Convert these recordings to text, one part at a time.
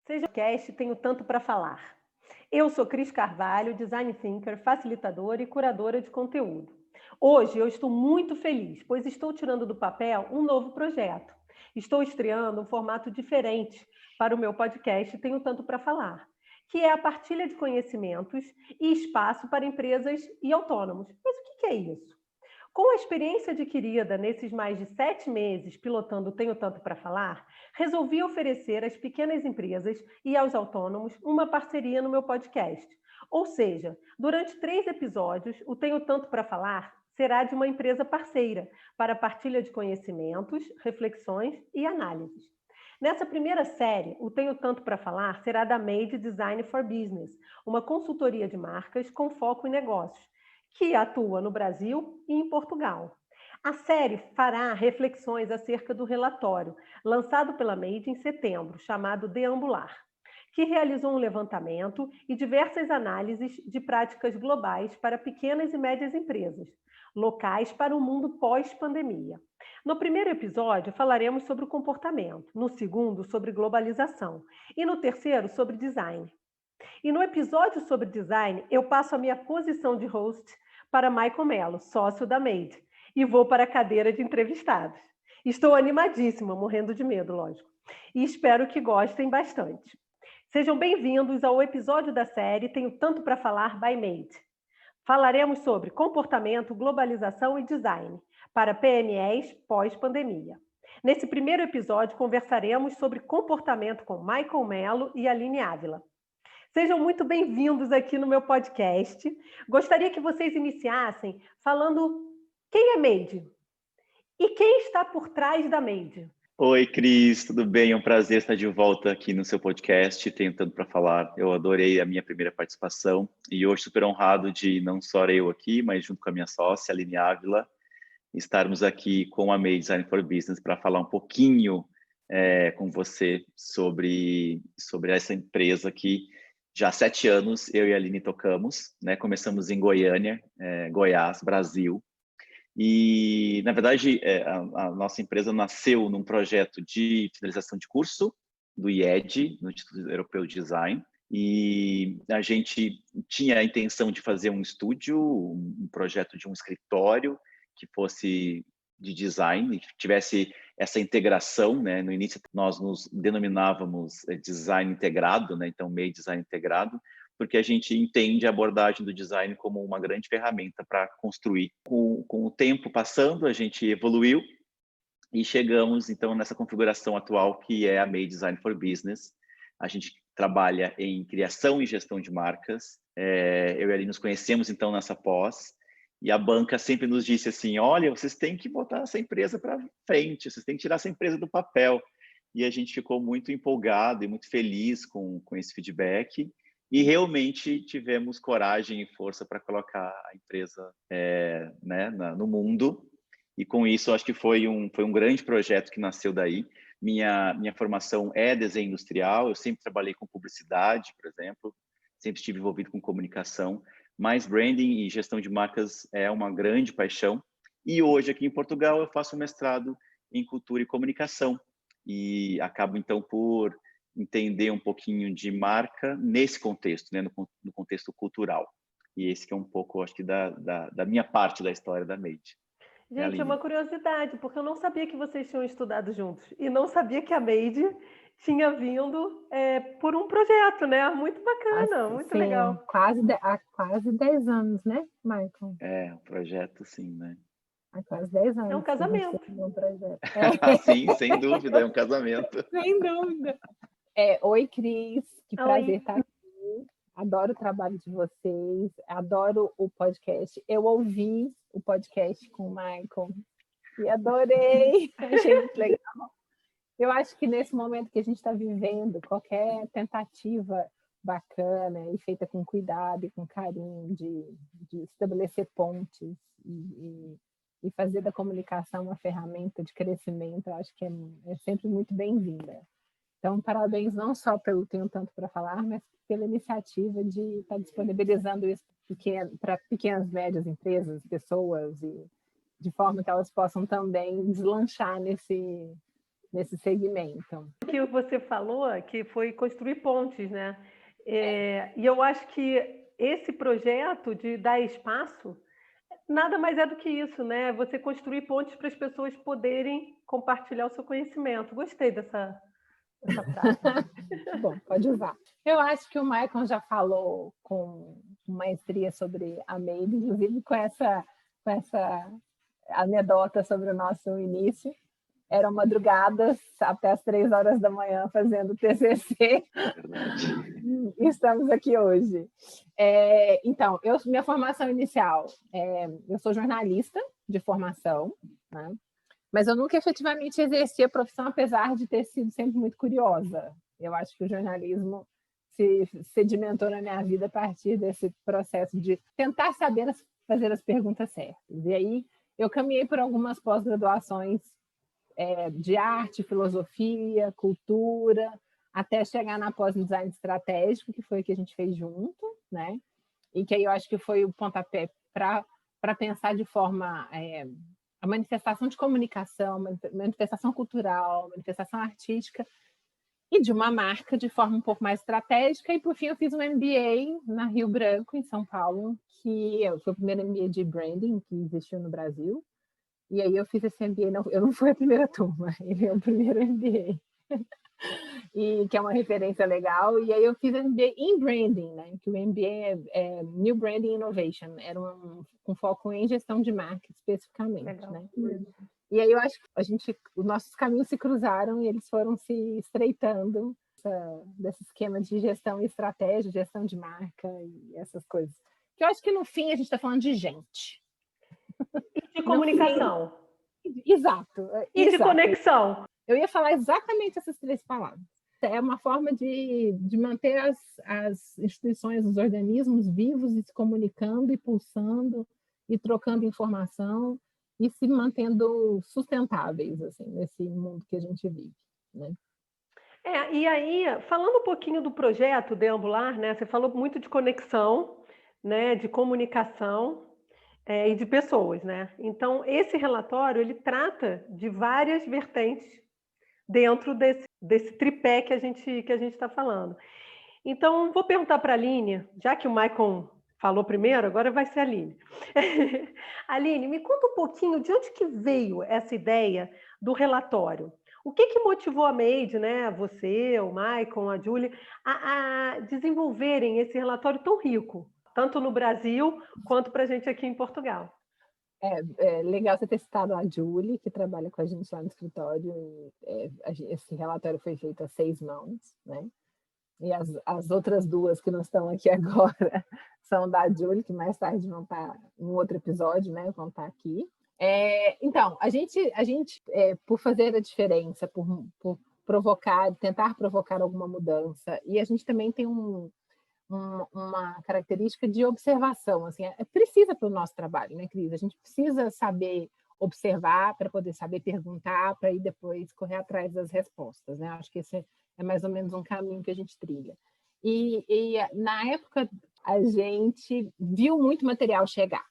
Seja podcast, tenho tanto para falar. Eu sou Cris Carvalho, design thinker, facilitadora e curadora de conteúdo. Hoje eu estou muito feliz, pois estou tirando do papel um novo projeto. Estou estreando um formato diferente para o meu podcast Tenho Tanto para Falar, que é a partilha de conhecimentos e espaço para empresas e autônomos. Mas o que é isso? Com a experiência adquirida nesses mais de 7 meses pilotando Tenho Tanto para Falar, resolvi oferecer às pequenas empresas e aos autônomos uma parceria no meu podcast. Ou seja, durante 3 episódios, o Tenho Tanto para Falar será de uma empresa parceira para partilha de conhecimentos, reflexões e análises. Nessa primeira série, o Tenho Tanto para Falar será da Made Design for Business, uma consultoria de marcas com foco em negócios, que atua no Brasil e em Portugal. A série fará reflexões acerca do relatório, lançado pela Made em setembro, chamado Deambular, que realizou um levantamento e diversas análises de práticas globais para pequenas e médias empresas, locais para o mundo pós-pandemia. No primeiro episódio, falaremos sobre o comportamento, no segundo, sobre globalização e no terceiro, sobre design. E no episódio sobre design, eu passo a minha posição de host para Michael Mello, sócio da Made, e vou para a cadeira de entrevistados. Estou animadíssima, morrendo de medo, lógico, e espero que gostem bastante. Sejam bem-vindos ao episódio da série Tenho Tanto para Falar by Made. Falaremos sobre comportamento, globalização e design para PMEs pós-pandemia. Nesse primeiro episódio, conversaremos sobre comportamento com Michael Mello e Aline Ávila. Sejam muito bem-vindos aqui no meu podcast. Gostaria que vocês iniciassem falando quem é Made e quem está por trás da Made. Oi, Cris, tudo bem? É um prazer estar de volta aqui no seu podcast, Tenho Tanto para Falar. Eu adorei a minha primeira participação e hoje super honrado de não só eu aqui, mas junto com a minha sócia, Aline Ávila, estarmos aqui com a Made Design for Business para falar um pouquinho com você sobre essa empresa que já há 7 anos eu e a Aline tocamos, né? Começamos em Goiânia, Goiás, Brasil. E, na verdade, a nossa empresa nasceu num projeto de finalização de curso do IED, no Instituto Europeu de Design, e a gente tinha a intenção de fazer um estúdio, um projeto de um escritório que fosse de design, que tivesse essa integração, né? No início nós nos denominávamos design integrado, né? Então meio design integrado, porque a gente entende a abordagem do design como uma grande ferramenta para construir. Com o tempo passando, a gente evoluiu e chegamos, então, nessa configuração atual, que é a Made Design for Business. A gente trabalha em criação e gestão de marcas. Eu e a Aline nos conhecemos, então, nessa pós. E a banca sempre nos disse assim, olha, vocês têm que botar essa empresa para frente, vocês têm que tirar essa empresa do papel. E a gente ficou muito empolgado e muito feliz com esse feedback. E realmente tivemos coragem e força para colocar a empresa né, no mundo. E com isso, acho que foi um grande projeto que nasceu daí. Minha formação é desenho industrial, eu sempre trabalhei com publicidade, por exemplo, sempre estive envolvido com comunicação, mas branding e gestão de marcas é uma grande paixão. E hoje, aqui em Portugal, eu faço um mestrado em cultura e comunicação. E acabo, então, por entender um pouquinho de marca nesse contexto, né, no contexto cultural. E esse que é um pouco, acho que, da minha parte da história da Made. Gente, é uma curiosidade, porque eu não sabia que vocês tinham estudado juntos. E não sabia que a Made tinha vindo por um projeto, né? Muito bacana, muito sim, legal. Há quase 10 anos, né, Michael? Um projeto, sim, né? Há quase 10 anos. É um casamento. Um projeto. Sim, sem dúvida, é um casamento. Sem dúvida. Oi, Cris, que prazer estar aqui. Adoro o trabalho de vocês, adoro o podcast. Eu ouvi o podcast com o Michael e adorei, achei muito legal. Eu acho que nesse momento que a gente está vivendo, qualquer tentativa bacana e feita com cuidado e com carinho de estabelecer pontes e fazer da comunicação uma ferramenta de crescimento, eu acho que é sempre muito bem-vinda. Então, parabéns não só pelo Tenho Tanto para Falar, mas pela iniciativa de estar disponibilizando isso para pequenas e médias empresas, pessoas, e de forma que elas possam também deslanchar nesse segmento. O que você falou que foi construir pontes, né? E eu acho que esse projeto de dar espaço nada mais é do que isso, né? Você construir pontes para as pessoas poderem compartilhar o seu conhecimento. Gostei dessa frase. Bom, pode usar. Eu acho que o Michael já falou com maestria sobre a Made, inclusive com essa anedota sobre o nosso início. Eram madrugadas até as 3 horas da manhã fazendo TCC. Verdade. Estamos aqui hoje. Então, minha formação inicial, eu sou jornalista de formação, né? Mas eu nunca efetivamente exerci a profissão, apesar de ter sido sempre muito curiosa. Eu acho que o jornalismo se sedimentou na minha vida a partir desse processo de tentar fazer as perguntas certas. E aí eu caminhei por algumas pós-graduações de arte, filosofia, cultura, até chegar na pós em design estratégico, que foi o que a gente fez junto, né? E que aí eu acho que foi o pontapé para pensar de forma a manifestação de comunicação, manifestação cultural, manifestação artística e de uma marca de forma um pouco mais estratégica. E, por fim, eu fiz um MBA na Rio Branco, em São Paulo, que foi o primeiro MBA de branding que existiu no Brasil. E aí eu fiz esse MBA, eu não fui a primeira turma, ele é o primeiro MBA. E que é uma referência legal, e aí eu fiz MBA em Branding, né? Que o MBA é New Branding Innovation, era com foco em gestão de marca especificamente, legal, né? E aí eu acho que os nossos caminhos se cruzaram e eles foram se estreitando desse esquema de gestão e estratégia, gestão de marca e essas coisas. Que eu acho que no fim a gente está falando de gente. E de comunicação. Exato. E de conexão. Eu ia falar exatamente essas 3 palavras. É uma forma de manter as instituições, os organismos vivos e se comunicando e pulsando e trocando informação e se mantendo sustentáveis assim, nesse mundo que a gente vive, né? E aí, falando um pouquinho do projeto Deambular, né? Você falou muito de conexão, né? De comunicação e de pessoas, né? Então, esse relatório, ele trata de várias vertentes dentro desse tripé que a gente está falando. Então, vou perguntar para a Aline, já que o Maicon falou primeiro, agora vai ser a Aline. Aline, me conta um pouquinho de onde que veio essa ideia do relatório. O que motivou a Made, né, você, o Maicon, a Julie, a desenvolverem esse relatório tão rico, tanto no Brasil quanto para a gente aqui em Portugal? É legal você ter citado a Julie, que trabalha com a gente lá no escritório. Esse relatório foi feito a 6 mãos, né? E as outras 2 que não estão aqui agora são da Julie, que mais tarde vão estar em um outro episódio, né? Vão estar aqui. Então, a gente por fazer a diferença, por tentar provocar alguma mudança, e a gente também tem uma característica de observação, assim, precisa para o nosso trabalho, né, Cris? A gente precisa saber observar para poder saber perguntar, para ir depois correr atrás das respostas, né? Acho que esse é mais ou menos um caminho que a gente trilha. E na época a gente viu muito material chegar,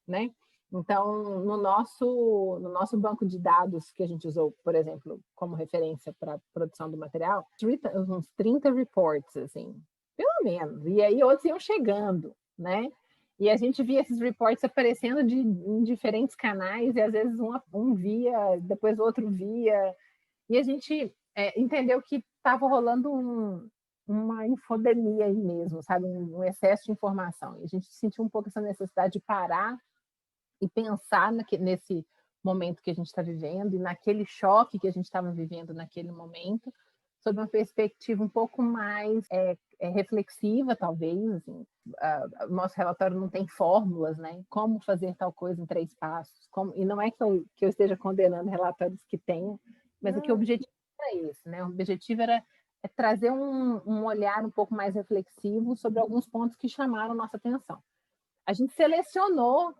né? Então, no nosso banco de dados que a gente usou, por exemplo, como referência para a produção do material, uns 30 reports, assim, pelo menos. E aí outros iam chegando, né? E a gente via esses reports aparecendo em diferentes canais, e às vezes um via, depois o outro via. E a gente entendeu que estava rolando uma infodemia aí mesmo, sabe? Um excesso de informação. E a gente sentiu um pouco essa necessidade de parar e pensar nesse momento que a gente está vivendo e naquele choque que a gente estava vivendo naquele momento, sob uma perspectiva um pouco mais reflexiva, talvez. Assim. O nosso relatório não tem fórmulas, né? Como fazer tal coisa em 3 passos. E não é que eu esteja condenando relatórios que tenham, mas o objetivo era esse, né? O objetivo era trazer um olhar um pouco mais reflexivo sobre alguns pontos que chamaram nossa atenção. A gente selecionou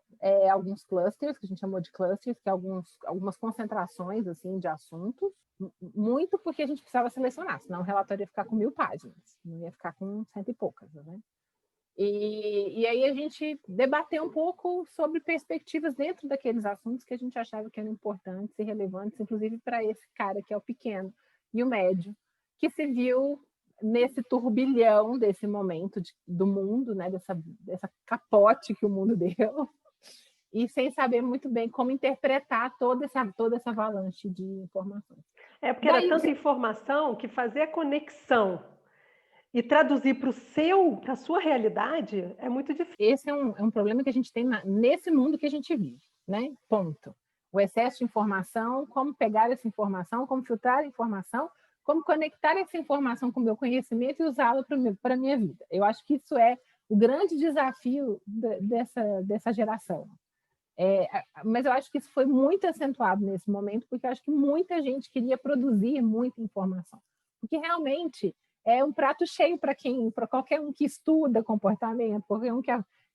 alguns clusters, que a gente chamou de clusters, que é algumas concentrações assim, de assuntos, muito porque a gente precisava selecionar, senão o relatório ia ficar com 1000 páginas, não ia ficar com 100 e poucas, né? E aí a gente debateu um pouco sobre perspectivas dentro daqueles assuntos que a gente achava que eram importantes e relevantes, inclusive para esse cara que é o pequeno e o médio, que se viu nesse turbilhão desse momento do mundo, né, dessa capote que o mundo deu, e sem saber muito bem como interpretar toda essa avalanche de informações. Porque era tanta informação que fazer a conexão e traduzir para a sua realidade é muito difícil. Esse é um problema que a gente tem nesse mundo que a gente vive, né? Ponto. O excesso de informação, como pegar essa informação, como filtrar a informação, como conectar essa informação com o meu conhecimento e usá-la para a minha vida. Eu acho que isso é o grande desafio dessa geração. Mas eu acho que isso foi muito acentuado nesse momento, porque eu acho que muita gente queria produzir muita informação. Porque realmente é um prato cheio para qualquer um que estuda comportamento, qualquer um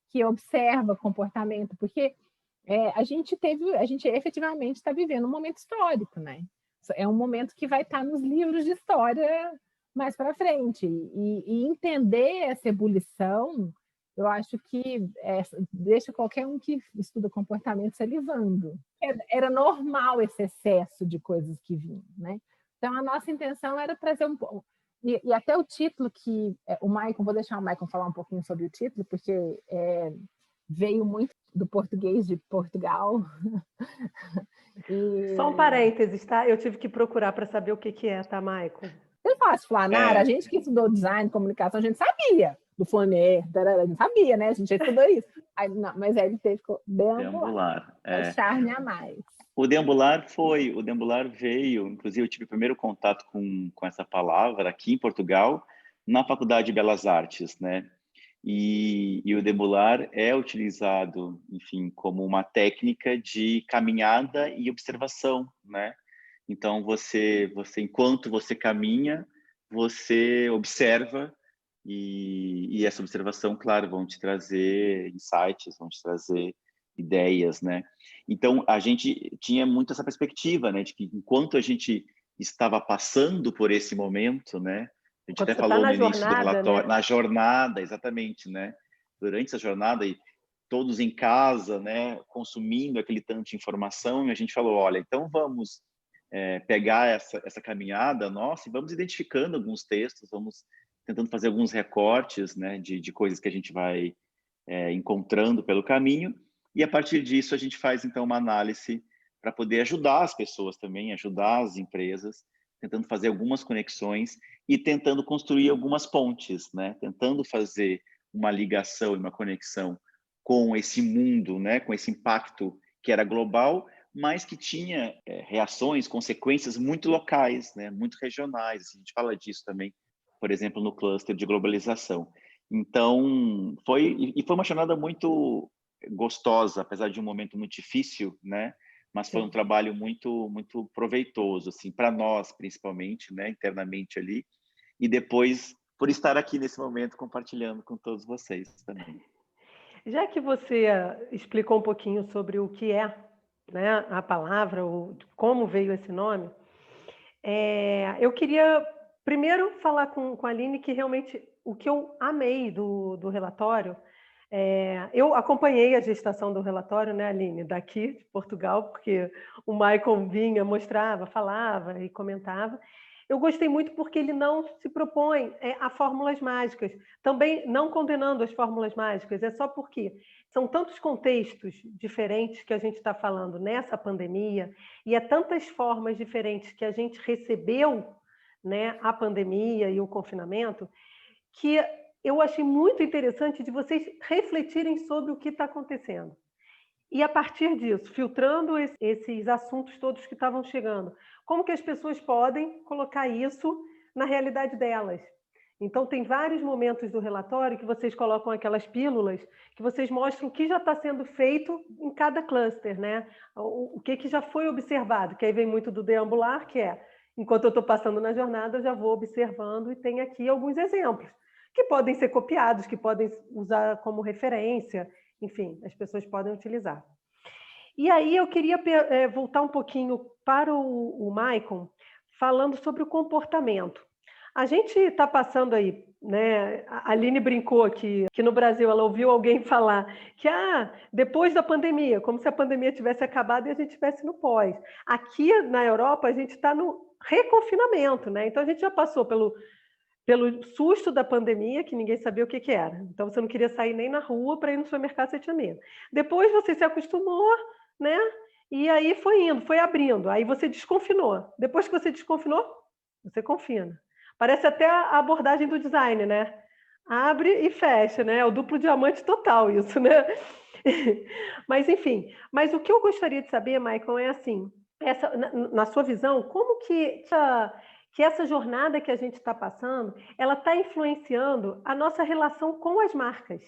que observa comportamento, porque a gente efetivamente está vivendo um momento histórico, né? É um momento que vai estar nos livros de história mais para frente. E entender essa ebulição, eu acho que deixa qualquer um que estuda comportamento salivando. Era normal esse excesso de coisas que vinham, né? Então, a nossa intenção era trazer um pouco. E até o título que o Maicon, vou deixar o Maicon falar um pouquinho sobre o título, porque veio muito do português de Portugal. Só um parênteses, tá? Eu tive que procurar para saber o que é, tá, Maicon? Eu faço Flanar, a gente que estudou design, comunicação, a gente sabia do Flaner, a gente sabia, né? A gente já estudou isso. Aí, não, mas aí ele teve deambular. É charme a mais. O deambular veio, inclusive eu tive o primeiro contato com essa palavra aqui em Portugal, na Faculdade de Belas Artes, né? E o deambular é utilizado, enfim, como uma técnica de caminhada e observação, né? Então, enquanto você caminha, você observa e essa observação, claro, vão te trazer insights, vão te trazer ideias, né? Então, a gente tinha muito essa perspectiva, né? De que enquanto a gente estava passando por esse momento, né? A gente até falou no início do relatório, na jornada, exatamente, né? Durante essa jornada, e todos em casa, né? Consumindo aquele tanto de informação, e a gente falou, olha, então vamos pegar essa caminhada nossa e vamos identificando alguns textos, vamos tentando fazer alguns recortes, né? De coisas que a gente vai encontrando pelo caminho, e a partir disso a gente faz então uma análise para poder ajudar as pessoas também, ajudar as empresas, tentando fazer algumas conexões e tentando construir algumas pontes, né? Tentando fazer uma ligação e uma conexão com esse mundo, né? Com esse impacto que era global, mas que tinha reações, consequências muito locais, né? Muito regionais. A gente fala disso também, por exemplo, no cluster de globalização. Então, foi uma jornada muito gostosa, apesar de um momento muito difícil, né? Mas foi um trabalho muito, muito proveitoso, assim, para nós, principalmente, né? Internamente ali. E depois, por estar aqui nesse momento, compartilhando com todos vocês também. Já que você explicou um pouquinho sobre o que é, né, a palavra, como veio esse nome, eu queria primeiro falar com a Aline que realmente o que eu amei do relatório, eu acompanhei a gestação do relatório, né, Aline, daqui de Portugal, porque o Maicon vinha, mostrava, falava e comentava. Eu gostei muito porque ele não se propõe a fórmulas mágicas, também não condenando as fórmulas mágicas, é só porque são tantos contextos diferentes que a gente está falando nessa pandemia e tantas formas diferentes que a gente recebeu, né, a pandemia e o confinamento, que eu achei muito interessante de vocês refletirem sobre o que está acontecendo. E, a partir disso, filtrando esses assuntos todos que estavam chegando, como que as pessoas podem colocar isso na realidade delas? Então, tem vários momentos do relatório que vocês colocam aquelas pílulas que vocês mostram o que já está sendo feito em cada cluster, né? O que já foi observado, que aí vem muito do deambular, que enquanto eu estou passando na jornada, eu já vou observando e tem aqui alguns exemplos que podem ser copiados, que podem usar como referência, enfim, as pessoas podem utilizar. E aí eu queria voltar um pouquinho para o Maicon, falando sobre o comportamento. A gente está passando aí, né? A Aline brincou que no Brasil ela ouviu alguém falar que depois da pandemia, como se a pandemia tivesse acabado e a gente estivesse no pós. Aqui na Europa a gente está no reconfinamento, né? Então a gente já passou pelo susto da pandemia, que ninguém sabia o que era. Então você não queria sair nem na rua para ir no supermercado, você tinha medo. Depois você se acostumou, né? E aí foi indo, foi abrindo. Aí você desconfinou. Depois que você desconfinou, você confina. Parece até a abordagem do design, né? Abre e fecha, né? É o duplo diamante total isso, né? Mas enfim, mas o que eu gostaria de saber, Michael, é assim, na sua visão, como que essa jornada que a gente está passando, ela está influenciando a nossa relação com as marcas,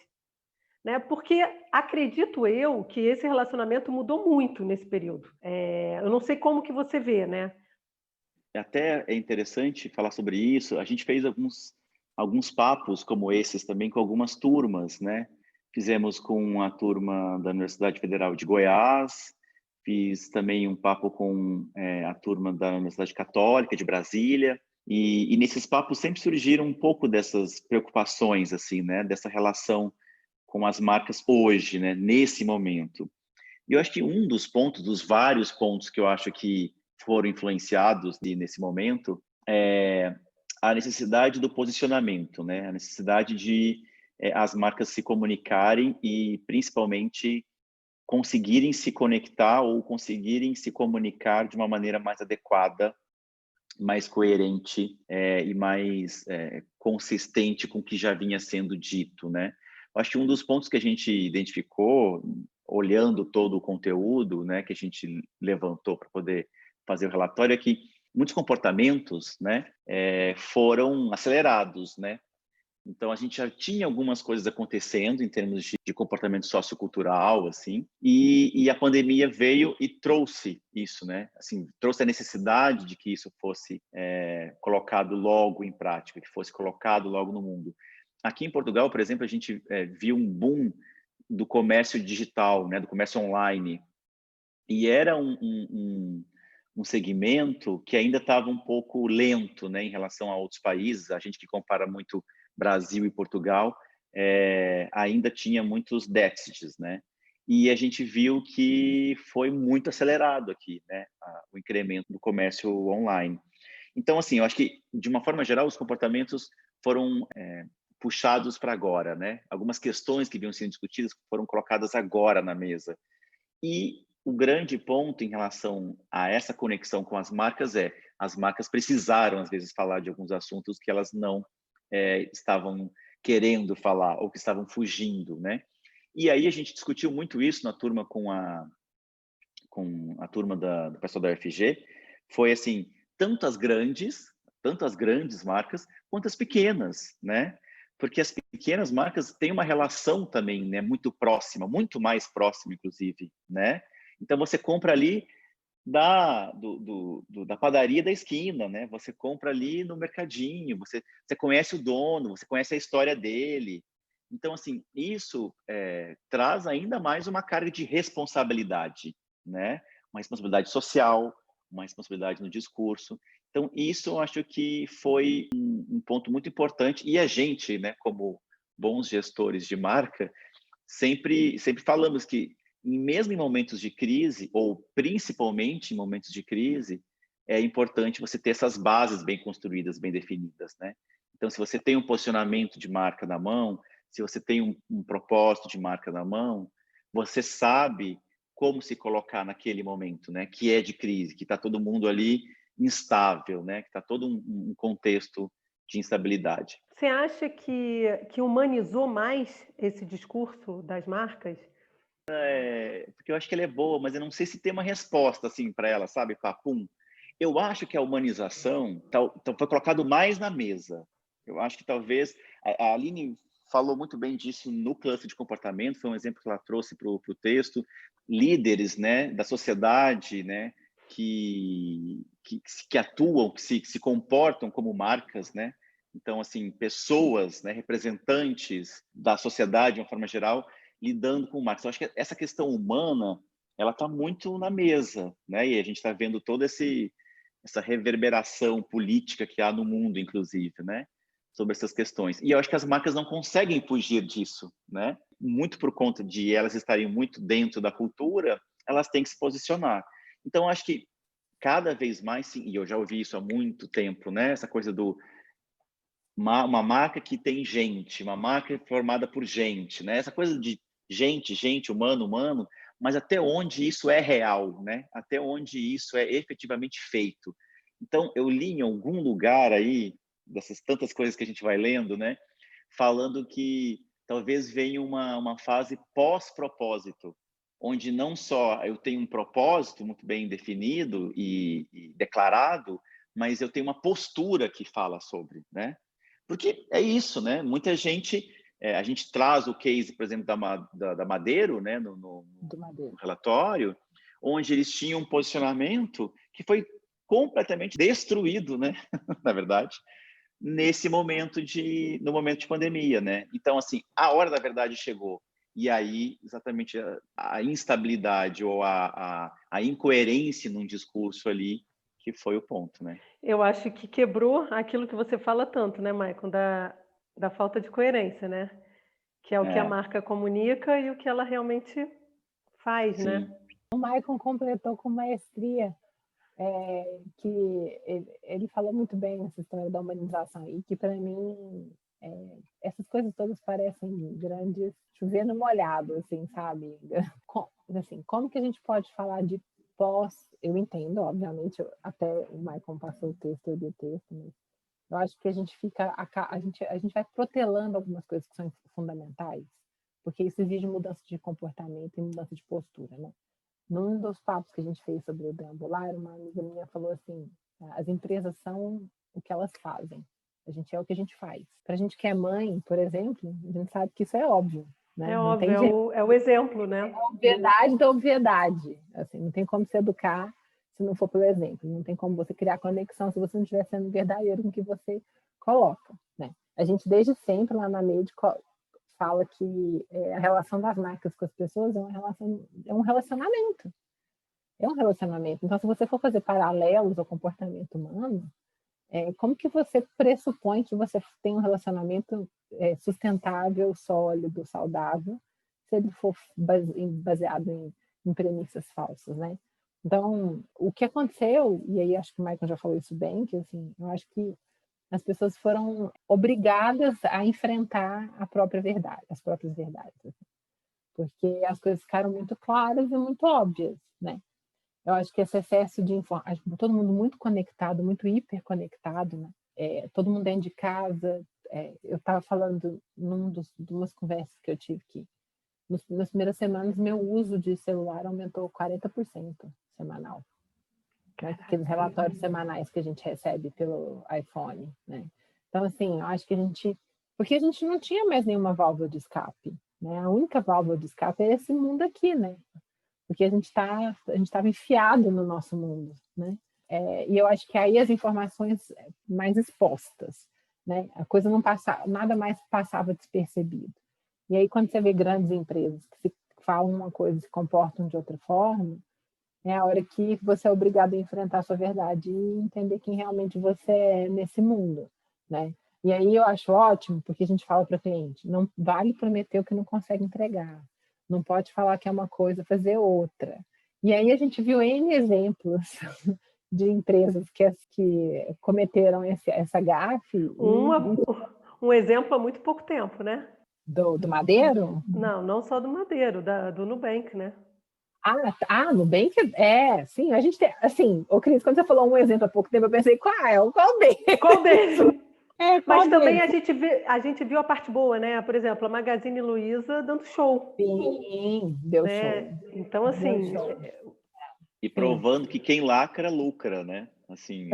né? Porque acredito eu que esse relacionamento mudou muito nesse período. Eu não sei como que você vê, né? Até é interessante falar sobre isso. A gente fez alguns papos como esses também com algumas turmas, né? Fizemos com a turma da Universidade Federal de Goiás, fiz também um papo com a turma da Universidade Católica de Brasília, e nesses papos sempre surgiram um pouco dessas preocupações, assim, né? Dessa relação com as marcas hoje, né? Nesse momento. E eu acho que um dos pontos, dos vários pontos que eu acho que foram influenciados nesse momento, é a necessidade do posicionamento, né? A necessidade de as marcas se comunicarem e, principalmente, conseguirem se conectar ou conseguirem se comunicar de uma maneira mais adequada, mais coerente e mais consistente com o que já vinha sendo dito, né? Eu acho que um dos pontos que a gente identificou, olhando todo o conteúdo, né, que a gente levantou para poder fazer o relatório, é que muitos comportamentos, né, foram acelerados, né? Então, a gente já tinha algumas coisas acontecendo em termos de comportamento sociocultural, assim, e a pandemia veio e trouxe isso, né? Assim, trouxe a necessidade de que isso fosse colocado logo em prática, que fosse colocado logo no mundo. Aqui em Portugal, por exemplo, a gente viu um boom do comércio digital, né? Do comércio online, e era um segmento que ainda estava um pouco lento, né, em relação a outros países. A gente que compara muito Brasil e Portugal, ainda tinha muitos déficits, né? E a gente viu que foi muito acelerado aqui, né, o incremento do comércio online. Então, assim, eu acho que, de uma forma geral, os comportamentos foram puxados para agora, né? Algumas questões que vinham sendo discutidas foram colocadas agora na mesa. E o grande ponto em relação a essa conexão com as marcas as marcas precisaram, às vezes, falar de alguns assuntos que elas não estavam querendo falar ou que estavam fugindo, né? E aí a gente discutiu muito isso na turma com a turma do pessoal da UFG. Foi assim, tanto as grandes marcas, quanto as pequenas, né? Porque as pequenas marcas têm uma relação também, né, muito próxima, muito mais próxima, inclusive, né? Então você compra ali da padaria da esquina, né? Você compra ali no mercadinho, você conhece o dono, você conhece a história dele. Então, assim, isso traz ainda mais uma carga de responsabilidade, né? Uma responsabilidade social, uma responsabilidade no discurso. Então, isso eu acho que foi um ponto muito importante. E a gente, né, como bons gestores de marca, sempre falamos que, mesmo em momentos de crise, ou principalmente em momentos de crise, é importante você ter essas bases bem construídas, bem definidas, né? Então, se você tem um posicionamento de marca na mão, se você tem um propósito de marca na mão, você sabe como se colocar naquele momento, né? Que é de crise, que está todo mundo ali instável, né? Que está todo um contexto de instabilidade. Você acha que humanizou mais esse discurso das marcas? Porque eu acho que ela é boa, mas eu não sei se tem uma resposta assim para ela, sabe? Papum. Eu acho que a humanização foi colocado mais na mesa. Eu acho que talvez a Aline falou muito bem disso no cluster de comportamento, foi um exemplo que ela trouxe para o texto. Líderes, né, da sociedade, né, que atuam, que se comportam como marcas, né? Então, assim, pessoas, né, representantes da sociedade de uma forma geral, lidando com marcas. Eu acho que essa questão humana, ela está muito na mesa, né? E a gente está vendo todo essa reverberação política que há no mundo, inclusive, né? Sobre essas questões. E eu acho que as marcas não conseguem fugir disso, né? Muito por conta de elas estarem muito dentro da cultura, elas têm que se posicionar. Então, acho que cada vez mais, sim, e eu já ouvi isso há muito tempo, né? Essa coisa do uma marca que tem gente, uma marca formada por gente, né? Essa coisa de gente, humano, humano, mas até onde isso é real, né? Até onde isso é efetivamente feito. Então, eu li em algum lugar aí, dessas tantas coisas que a gente vai lendo, né? Falando que talvez venha uma fase pós-propósito, onde não só eu tenho um propósito muito bem definido e declarado, mas eu tenho uma postura que fala sobre, né? Porque é isso, né? Muita gente, a gente traz o case, por exemplo, da Madeiro, né? No relatório, onde eles tinham um posicionamento que foi completamente destruído, né? Na verdade, no momento de pandemia, né? Então, assim, a hora da verdade chegou. E aí, exatamente, a instabilidade ou a incoerência num discurso ali que foi o ponto, né? Eu acho que quebrou aquilo que você fala tanto, né, Maicon, da falta de coerência, né? Que é o que a marca comunica e o que ela realmente faz, Sim. né? O Maicon completou com maestria, que ele falou muito bem essa história da humanização, e que, para mim, essas coisas todas parecem grandes chover no molhado, assim, sabe? Assim, como que a gente pode falar de pós? Eu entendo, obviamente, até o Maicon passou o texto, eu li o texto, mas eu acho que a gente fica, a gente vai protelando algumas coisas que são fundamentais, porque isso exige mudança de comportamento e mudança de postura, né? Num dos papos que a gente fez sobre o deambular, uma amiga minha falou assim: as empresas são o que elas fazem, a gente é o que a gente faz. Para a gente que é mãe, por exemplo, a gente sabe que isso é óbvio, né? É Não óbvio, tem jeito. é o exemplo, né? É a obviedade da obviedade. Assim, não tem como se educar se não for pelo exemplo. Não tem como você criar conexão se você não estiver sendo verdadeiro com o que você coloca, né? A gente, desde sempre, lá na Made, fala que a relação das marcas com as pessoas é um relacionamento. É um relacionamento. Então, se você for fazer paralelos ao comportamento humano, como que você pressupõe que você tem um relacionamento sustentável, sólido, saudável, se ele for baseado em premissas falsas, né? Então, o que aconteceu, e aí acho que o Michael já falou isso bem, que assim, eu acho que as pessoas foram obrigadas a enfrentar a própria verdade, as próprias verdades, assim, porque as coisas ficaram muito claras e muito óbvias, né? Eu acho que esse excesso de informação, todo mundo muito conectado, muito hiperconectado, né? Todo mundo dentro de casa. Eu estava falando de umas conversas que eu tive que, nas primeiras semanas, meu uso de celular aumentou 40% semanal. Né? Aqueles relatórios semanais que a gente recebe pelo iPhone, né? Então, assim, eu acho que porque a gente não tinha mais nenhuma válvula de escape, né? A única válvula de escape é esse mundo aqui, né? Porque a gente estava enfiado no nosso mundo, né? E eu acho que aí as informações mais expostas, né? A coisa não passava, nada mais passava despercebido. E aí quando você vê grandes empresas que se falam uma coisa e se comportam de outra forma, é a hora que você é obrigado a enfrentar a sua verdade e entender quem realmente você é nesse mundo, né? E aí eu acho ótimo, porque a gente fala para o cliente, não vale prometer o que não consegue entregar. Não pode falar que é uma coisa, fazer outra. E aí a gente viu N exemplos de empresas que cometeram essa gafe. Um exemplo há muito pouco tempo, né? Do Madeiro? Não só do Madeiro, do Nubank, né? Nubank, sim, a gente tem, assim, Cris, quando você falou um exemplo há pouco tempo, eu pensei, qual deles? Qual deles? Mas também deles? a gente viu a parte boa, né? Por exemplo, a Magazine Luiza dando show. Sim, deu né? show. Então, assim... E provando que quem lacra, lucra, né? Assim,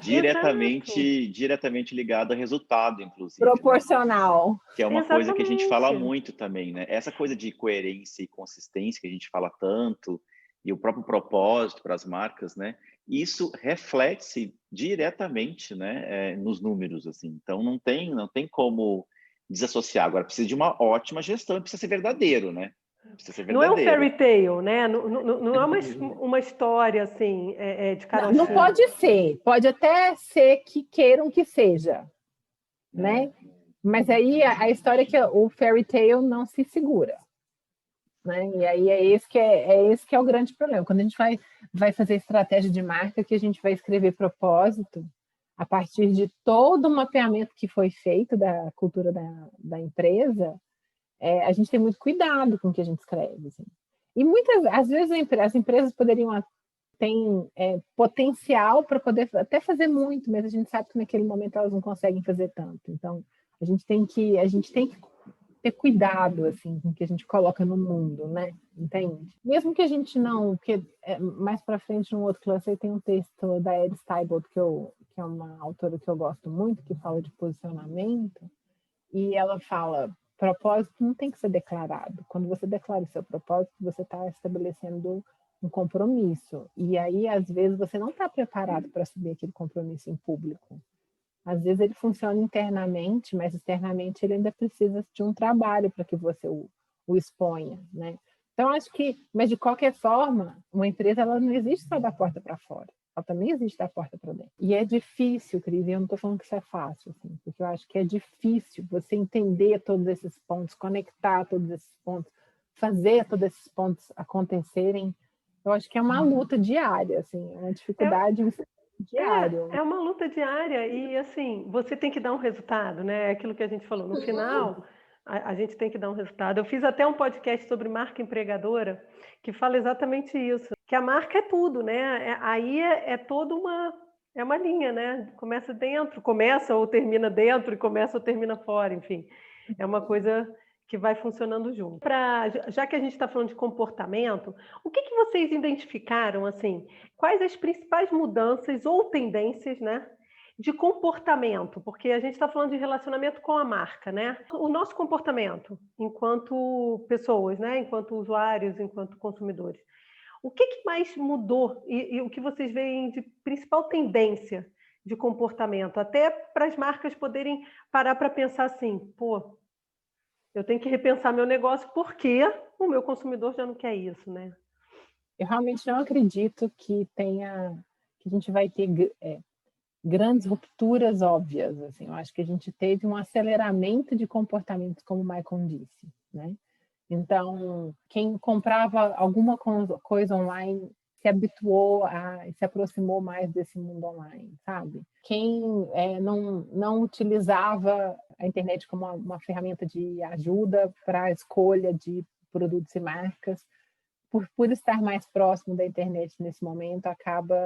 diretamente ligado a resultado, inclusive. Proporcional. Né? Que é uma coisa que a gente fala Exatamente. muito também, né? Essa coisa de coerência e consistência que a gente fala tanto, e o próprio propósito para as marcas, né? Isso reflete-se diretamente, né? Nos números, assim. Então, não tem como desassociar. Agora, precisa de uma ótima gestão, precisa ser verdadeiro, né? Precisa ser Não é um verdadeiro. fairy tale, né? Não é uma história assim de carochinha. Não pode ser. Pode até ser que queiram que seja, né? Mas aí a história é que o fairy tale não se segura, né? E aí esse que é o grande problema. Quando a gente vai fazer estratégia de marca, que a gente vai escrever propósito a partir de todo o mapeamento que foi feito da cultura da empresa, a gente tem muito cuidado com o que a gente escreve. Assim. E às vezes as empresas poderiam ter potencial para poder até fazer muito, mas a gente sabe que naquele momento elas não conseguem fazer tanto. Então a gente tem que ter cuidado assim com o que a gente coloca no mundo, né? Entende? Mesmo que a gente não, porque mais para frente num outro cluster tem um texto da Eris Tybalt que é uma autora que eu gosto muito, que fala de posicionamento, e ela fala: propósito não tem que ser declarado. Quando você declara o seu propósito, você está estabelecendo um compromisso. E aí, às vezes, você não está preparado para assumir aquele compromisso em público. Às vezes ele funciona internamente, mas externamente ele ainda precisa de um trabalho para que você o exponha, né? Então, acho que, mas de qualquer forma, uma empresa ela não existe só da porta para fora. Ela também existe da porta para dentro. E é difícil, Cris, e eu não estou falando que isso é fácil, assim, porque eu acho que é difícil você entender todos esses pontos, conectar todos esses pontos, fazer todos esses pontos acontecerem. Eu acho que é uma luta diária, assim, é uma dificuldade diária. É uma luta diária e, assim, você tem que dar um resultado, né? É aquilo que a gente falou. No final, a gente tem que dar um resultado. Eu fiz até um podcast sobre marca empregadora que fala exatamente isso, que a marca é tudo, né? Aí é toda uma linha, né? Começa dentro, começa ou termina dentro e começa ou termina fora, enfim. É uma coisa que vai funcionando junto. Já que a gente está falando de comportamento, o que vocês identificaram, assim, quais as principais mudanças ou tendências, né, de comportamento? Porque a gente está falando de relacionamento com a marca, né? O nosso comportamento enquanto pessoas, né, enquanto usuários, enquanto consumidores. O que mais mudou e o que vocês veem de principal tendência de comportamento? Até para as marcas poderem parar para pensar assim, pô, eu tenho que repensar meu negócio porque o meu consumidor já não quer isso, né? Eu realmente não acredito que a gente vai ter grandes rupturas óbvias. Assim, eu acho que a gente teve um aceleramento de comportamentos, como o Michael disse, né? Então, quem comprava alguma coisa online se habituou se aproximou mais desse mundo online, sabe? Quem não utilizava a internet como uma ferramenta de ajuda para a escolha de produtos e marcas, por estar mais próximo da internet nesse momento, acaba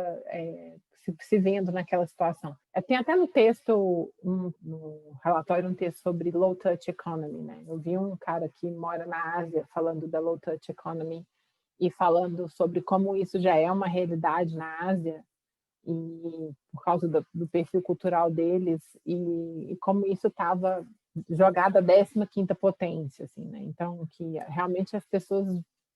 se vendo naquela situação. Tem até no texto, no relatório, um texto sobre low touch economy, né? Eu vi um cara que mora na Ásia falando da low touch economy e falando sobre como isso já é uma realidade na Ásia e por causa do perfil cultural deles e como isso estava jogado à 15ª potência, assim, né? Então, que realmente as pessoas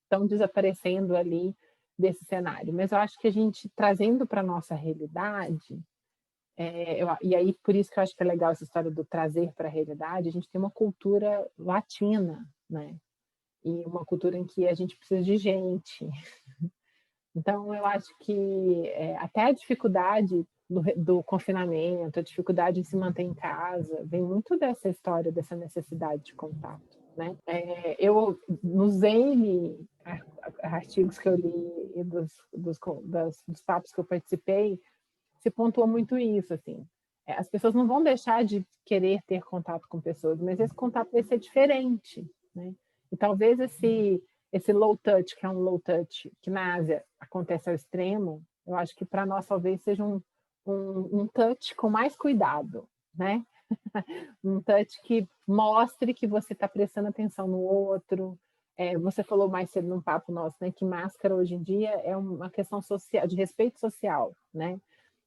estão desaparecendo ali desse cenário. Mas eu acho que a gente, trazendo para a nossa realidade, e aí por isso que eu acho que é legal essa história do trazer para a realidade, a gente tem uma cultura latina, né? E uma cultura em que a gente precisa de gente. Então, eu acho que até a dificuldade do confinamento, a dificuldade em se manter em casa, vem muito dessa história, dessa necessidade de contato. Né? Eu, nos N artigos que eu li e dos papos que eu participei, se pontuou muito isso. Assim. As pessoas não vão deixar de querer ter contato com pessoas, mas esse contato vai ser diferente. Né? E talvez esse low touch, que é um low touch que na Ásia acontece ao extremo, eu acho que para nós talvez seja um touch com mais cuidado, né? Um touch que mostre que você está prestando atenção no outro. Você falou mais cedo num papo nosso, né? Que máscara hoje em dia é uma questão social, de respeito social, né?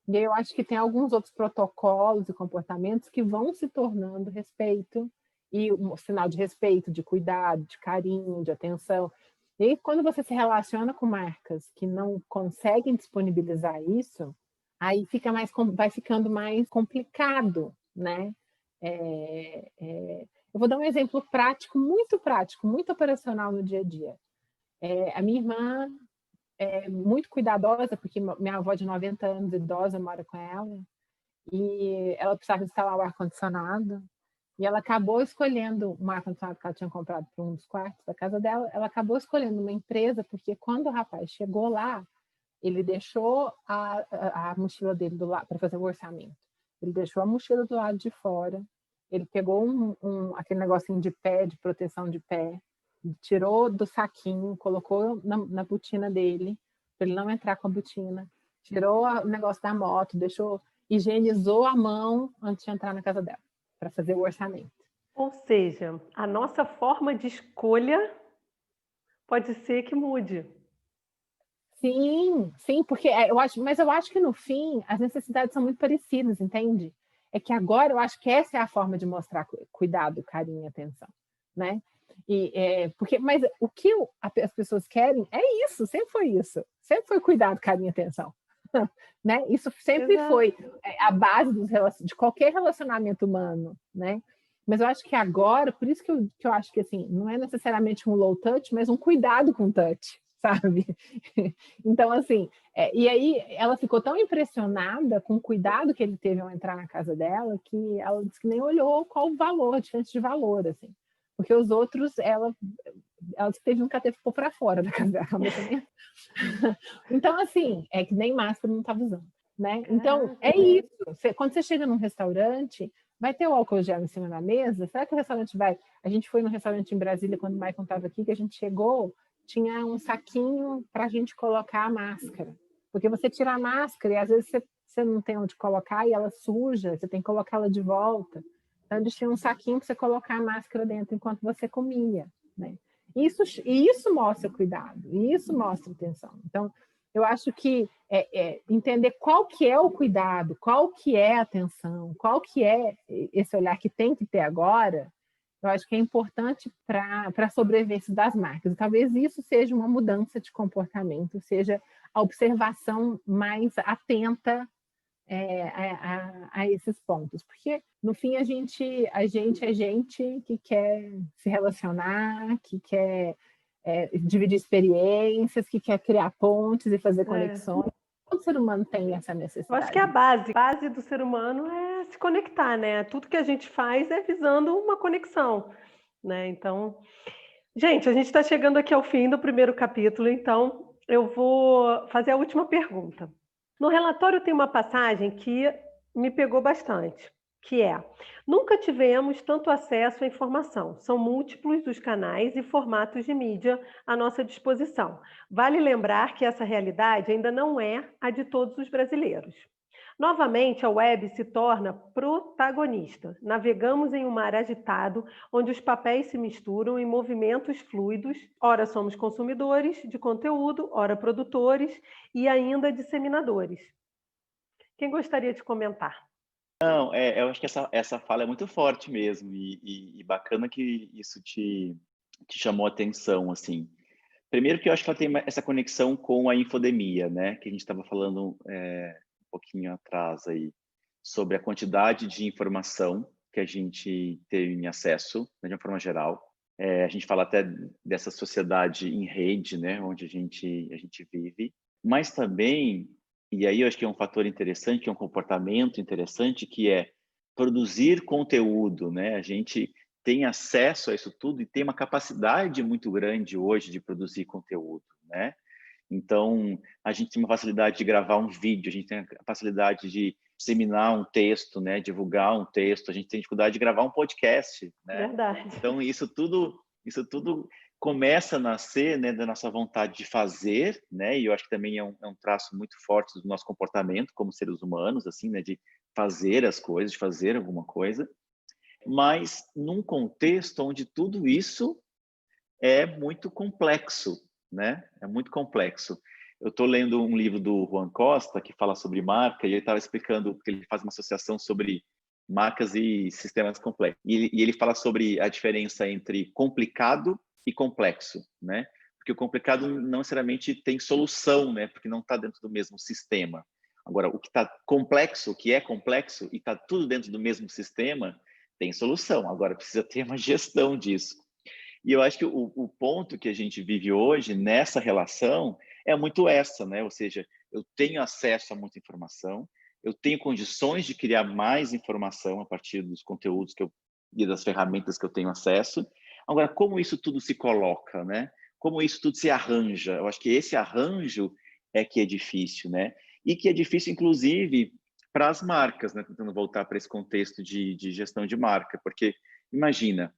E eu acho que tem alguns outros protocolos e comportamentos que vão se tornando respeito e um sinal de respeito, de cuidado, de carinho, de atenção. E aí, quando você se relaciona com marcas que não conseguem disponibilizar isso, aí vai ficando mais complicado, né? Eu vou dar um exemplo prático, muito operacional no dia a dia. A minha irmã é muito cuidadosa, porque minha avó de 90 anos, idosa, mora com ela, e ela precisava instalar o ar-condicionado, e ela acabou escolhendo um ar-condicionado que ela tinha comprado para um dos quartos da casa dela, ela acabou escolhendo uma empresa, porque quando o rapaz chegou lá, ele deixou a mochila dele do lado para fazer o orçamento. Ele deixou a mochila do lado de fora, ele pegou aquele negocinho de pé, de proteção de pé, tirou do saquinho, colocou na botina dele, para ele não entrar com a botina, tirou o negócio da moto, higienizou a mão antes de entrar na casa dela, para fazer o orçamento. Ou seja, a nossa forma de escolha pode ser que mude. Sim, porque mas eu acho que no fim as necessidades são muito parecidas, entende? É que agora eu acho que essa é a forma de mostrar cuidado, carinho e atenção, né? Mas o que as pessoas querem é isso, sempre foi cuidado, carinho e atenção, né? Isso sempre Exato. foi a base de qualquer relacionamento humano, né? Mas eu acho que agora, por isso que eu acho que assim, não é necessariamente um low touch, mas um cuidado com touch, sabe? Então, assim, e aí ela ficou tão impressionada com o cuidado que ele teve ao entrar na casa dela, que ela disse que nem olhou qual o valor, a diferença de valor, assim. Porque os outros, ela disse que teve um que ficou para fora da casa dela. Então, assim, é que nem máscara não estava usando, né? Então, é isso. Quando você chega num restaurante, vai ter o álcool gel em cima da mesa? Será que o restaurante vai... A gente foi num restaurante em Brasília, quando o Maicon estava aqui, que a gente chegou, tinha um saquinho para a gente colocar a máscara. Porque você tira a máscara e às vezes você não tem onde colocar e ela suja, você tem que colocar ela de volta. Então, eles tinham um saquinho para você colocar a máscara dentro enquanto você comia, né? Isso mostra cuidado, isso mostra atenção. Então, eu acho que entender qual que é o cuidado, qual que é a atenção, qual que é esse olhar que tem que ter agora, eu acho que é importante para a sobrevivência das marcas. E talvez isso seja uma mudança de comportamento, seja a observação mais atenta a esses pontos. Porque, no fim, a gente é gente que quer se relacionar, que quer dividir experiências, que quer criar pontes e fazer conexões. Todo ser humano tem essa necessidade. Eu acho que a base do ser humano é se conectar, né? Tudo que a gente faz é visando uma conexão, né? Então, gente, a gente está chegando aqui ao fim do primeiro capítulo, então eu vou fazer a última pergunta. No relatório tem uma passagem que me pegou bastante, que é: nunca tivemos tanto acesso à informação. São múltiplos os canais e formatos de mídia à nossa disposição. Vale lembrar que essa realidade ainda não é a de todos os brasileiros. Novamente, a web se torna protagonista. Navegamos em um mar agitado, onde os papéis se misturam em movimentos fluidos. Ora somos consumidores de conteúdo, ora produtores e ainda disseminadores. Quem gostaria de comentar? Não, eu acho que essa fala é muito forte mesmo e bacana que isso te chamou a atenção, assim. Primeiro que eu acho que ela tem essa conexão com a infodemia, né? Que a gente estava falando um pouquinho atrás aí, sobre a quantidade de informação que a gente tem acesso, né, de uma forma geral. A gente fala até dessa sociedade em rede, né? Onde a gente vive. Mas também, e aí eu acho que é um fator interessante, que é um comportamento interessante, que é produzir conteúdo, né? A gente tem acesso a isso tudo e tem uma capacidade muito grande hoje de produzir conteúdo, né? Então, a gente tem uma facilidade de gravar um vídeo, a gente tem a facilidade de disseminar um texto, né? Divulgar um texto, a gente tem dificuldade de gravar um podcast, né? Verdade. Então, isso tudo começa a nascer, né, da nossa vontade de fazer, né? E eu acho que também é um traço muito forte do nosso comportamento como seres humanos, assim, né? De fazer as coisas, de fazer alguma coisa, mas num contexto onde tudo isso é muito complexo, né? É muito complexo. Eu estou lendo um livro do Juan Costa que fala sobre marca e ele estava explicando que ele faz uma associação sobre marcas e sistemas complexos. E ele fala sobre a diferença entre complicado e complexo, né? Porque o complicado não necessariamente tem solução, né? Porque não está dentro do mesmo sistema. Agora, o que está complexo, o que é complexo e está tudo dentro do mesmo sistema, Tem solução, agora precisa ter uma gestão disso. E eu acho que o ponto que a gente vive hoje nessa relação é muito essa, né? Ou seja, eu tenho acesso a muita informação, eu tenho condições de criar mais informação a partir dos conteúdos e das ferramentas que eu tenho acesso. Agora, como isso tudo se coloca, né? Como isso tudo se arranja? Eu acho que esse arranjo é que é difícil, né? E que é difícil, inclusive, para as marcas, né? Tentando voltar para esse contexto de gestão de marca, porque imagina,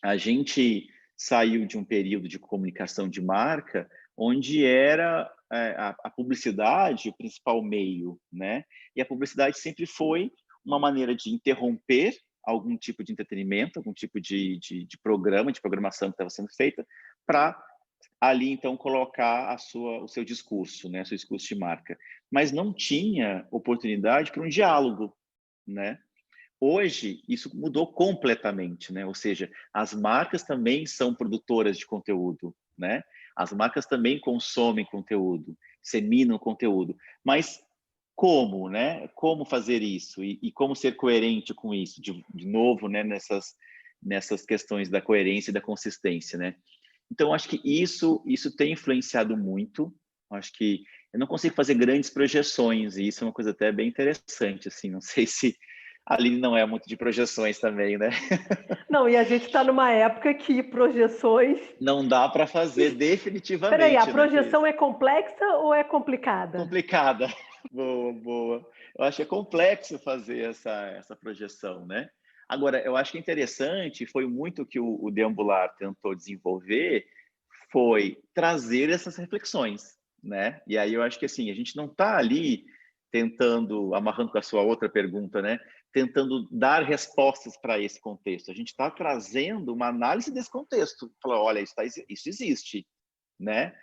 a gente saiu de um período de comunicação de marca onde era a publicidade o principal meio, né? E a publicidade sempre foi uma maneira de interromper algum tipo de entretenimento, algum tipo de programa, de programação que estava sendo feita, para ali então colocar o seu discurso, né? Seu discurso de marca. Mas não tinha oportunidade para um diálogo, né? Hoje, isso mudou completamente, né? Ou seja, as marcas também são produtoras de conteúdo, né? As marcas também consomem conteúdo, disseminam conteúdo. Mas como, né? Como fazer isso? E como ser coerente com isso? De novo, né? Nessas questões da coerência e da consistência, né? Então, acho que isso tem influenciado muito. Acho que eu não consigo fazer grandes projeções, e isso é uma coisa até bem interessante, assim. Não sei se a Aline não é muito de projeções também, né? Não, e a gente está numa época que projeções. Não dá para fazer Peraí, a definitivamente, né, projeção Cris? é complexa ou é complicada? Complicada. Boa, boa. Eu acho que é complexo fazer essa projeção, né? Agora, eu acho que é interessante, foi muito que o Deambular tentou desenvolver, foi trazer essas reflexões, né? E aí eu acho que assim, a gente não está ali tentando, amarrando com a sua outra pergunta, né? Tentando dar respostas para esse contexto. A gente está trazendo uma análise desse contexto. Falar, olha, isso existe, né?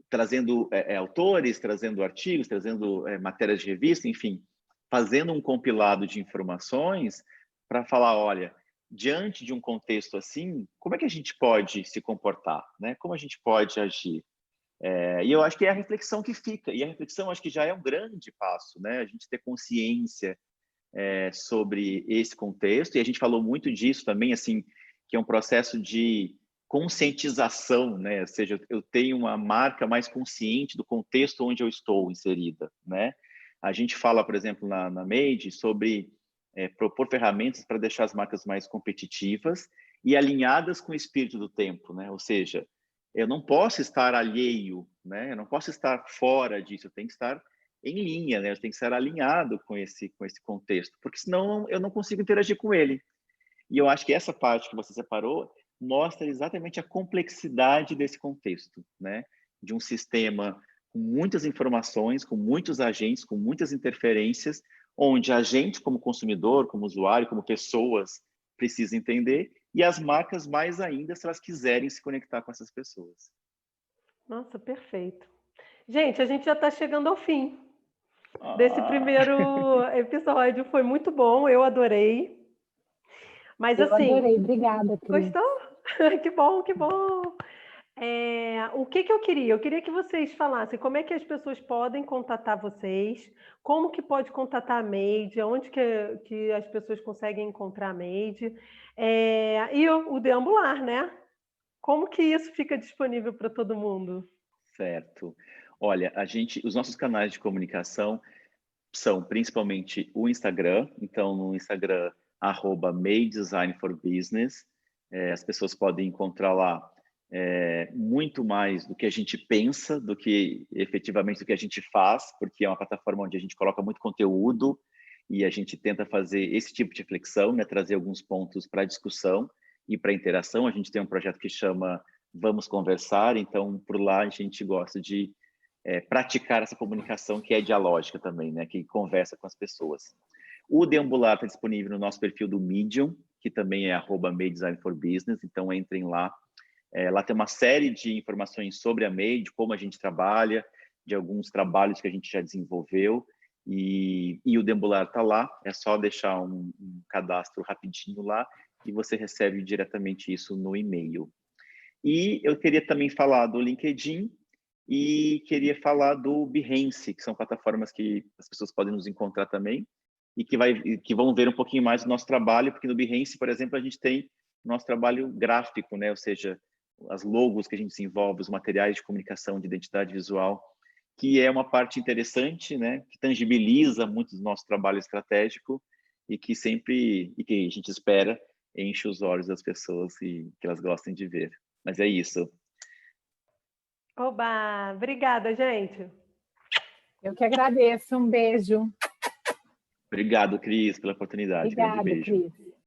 Trazendo autores, trazendo artigos, trazendo matérias de revista, enfim, fazendo um compilado de informações para falar, olha, diante de um contexto assim, como é que a gente pode se comportar, né? Como a gente pode agir? E eu acho que é a reflexão que fica, e a reflexão acho que já é um grande passo, né? A gente ter consciência sobre esse contexto, e a gente falou muito disso também, assim, que é um processo de conscientização, né? Ou seja, eu tenho uma marca mais consciente do contexto onde eu estou inserida, né? A gente fala, por exemplo, na Made sobre propor ferramentas para deixar as marcas mais competitivas e alinhadas com o espírito do tempo, né? Ou seja, eu não posso estar alheio, né? Eu não posso estar fora disso, eu tenho que estar em linha, né? Eu tenho que estar alinhado com esse contexto, porque senão eu não consigo interagir com ele. E eu acho que essa parte que você separou mostra exatamente a complexidade desse contexto, né? De um sistema com muitas informações, com muitos agentes, com muitas interferências, onde a gente, como consumidor, como usuário, como pessoas, precisa entender, e as marcas mais ainda se elas quiserem se conectar com essas pessoas. Nossa, perfeito. Gente, a gente já está chegando ao fim desse Ah, primeiro episódio. Foi muito bom, eu adorei. Mas Eu assim, adorei, obrigada, Cris. gostou? Que bom, que bom. O que eu queria? Eu queria que vocês falassem como é que as pessoas podem contatar vocês, como que pode contatar a Made, onde que as pessoas conseguem encontrar a Made, e o deambular, né? Como que isso fica disponível para todo mundo? certo. Olha, os nossos canais de comunicação são principalmente o Instagram. Então, no Instagram, @madedesign4business, as pessoas podem encontrar lá muito mais do que a gente pensa, do que efetivamente do que a gente faz, porque é uma plataforma onde a gente coloca muito conteúdo e a gente tenta fazer esse tipo de reflexão, né, trazer alguns pontos para discussão e para interação. A gente tem um projeto que chama Vamos Conversar, então por lá a gente gosta de praticar essa comunicação que é dialógica também, né, que conversa com as pessoas. O Deambular está disponível no nosso perfil do Medium, que também é @madedesign4business, então entrem lá. Lá tem uma série de informações sobre a Made, como a gente trabalha, de alguns trabalhos que a gente já desenvolveu, e o Deambular está lá, é só deixar um cadastro rapidinho lá e você recebe diretamente isso no e-mail. E eu queria também falar do LinkedIn e queria falar do Behance, que são plataformas que as pessoas podem nos encontrar também. e que vão ver um pouquinho mais do nosso trabalho, porque no Behance, por exemplo, a gente tem o nosso trabalho gráfico, né? Ou seja, as logos que a gente desenvolve, os materiais de comunicação de identidade visual, que é uma parte interessante, né? Que tangibiliza muito do nosso trabalho estratégico e que a gente espera enche os olhos das pessoas e que elas gostem de ver. Mas é isso. Oba! Obrigada, gente. Eu que agradeço. Um beijo. Obrigado, Cris, pela oportunidade. Grande Obrigada, beijo. Cris.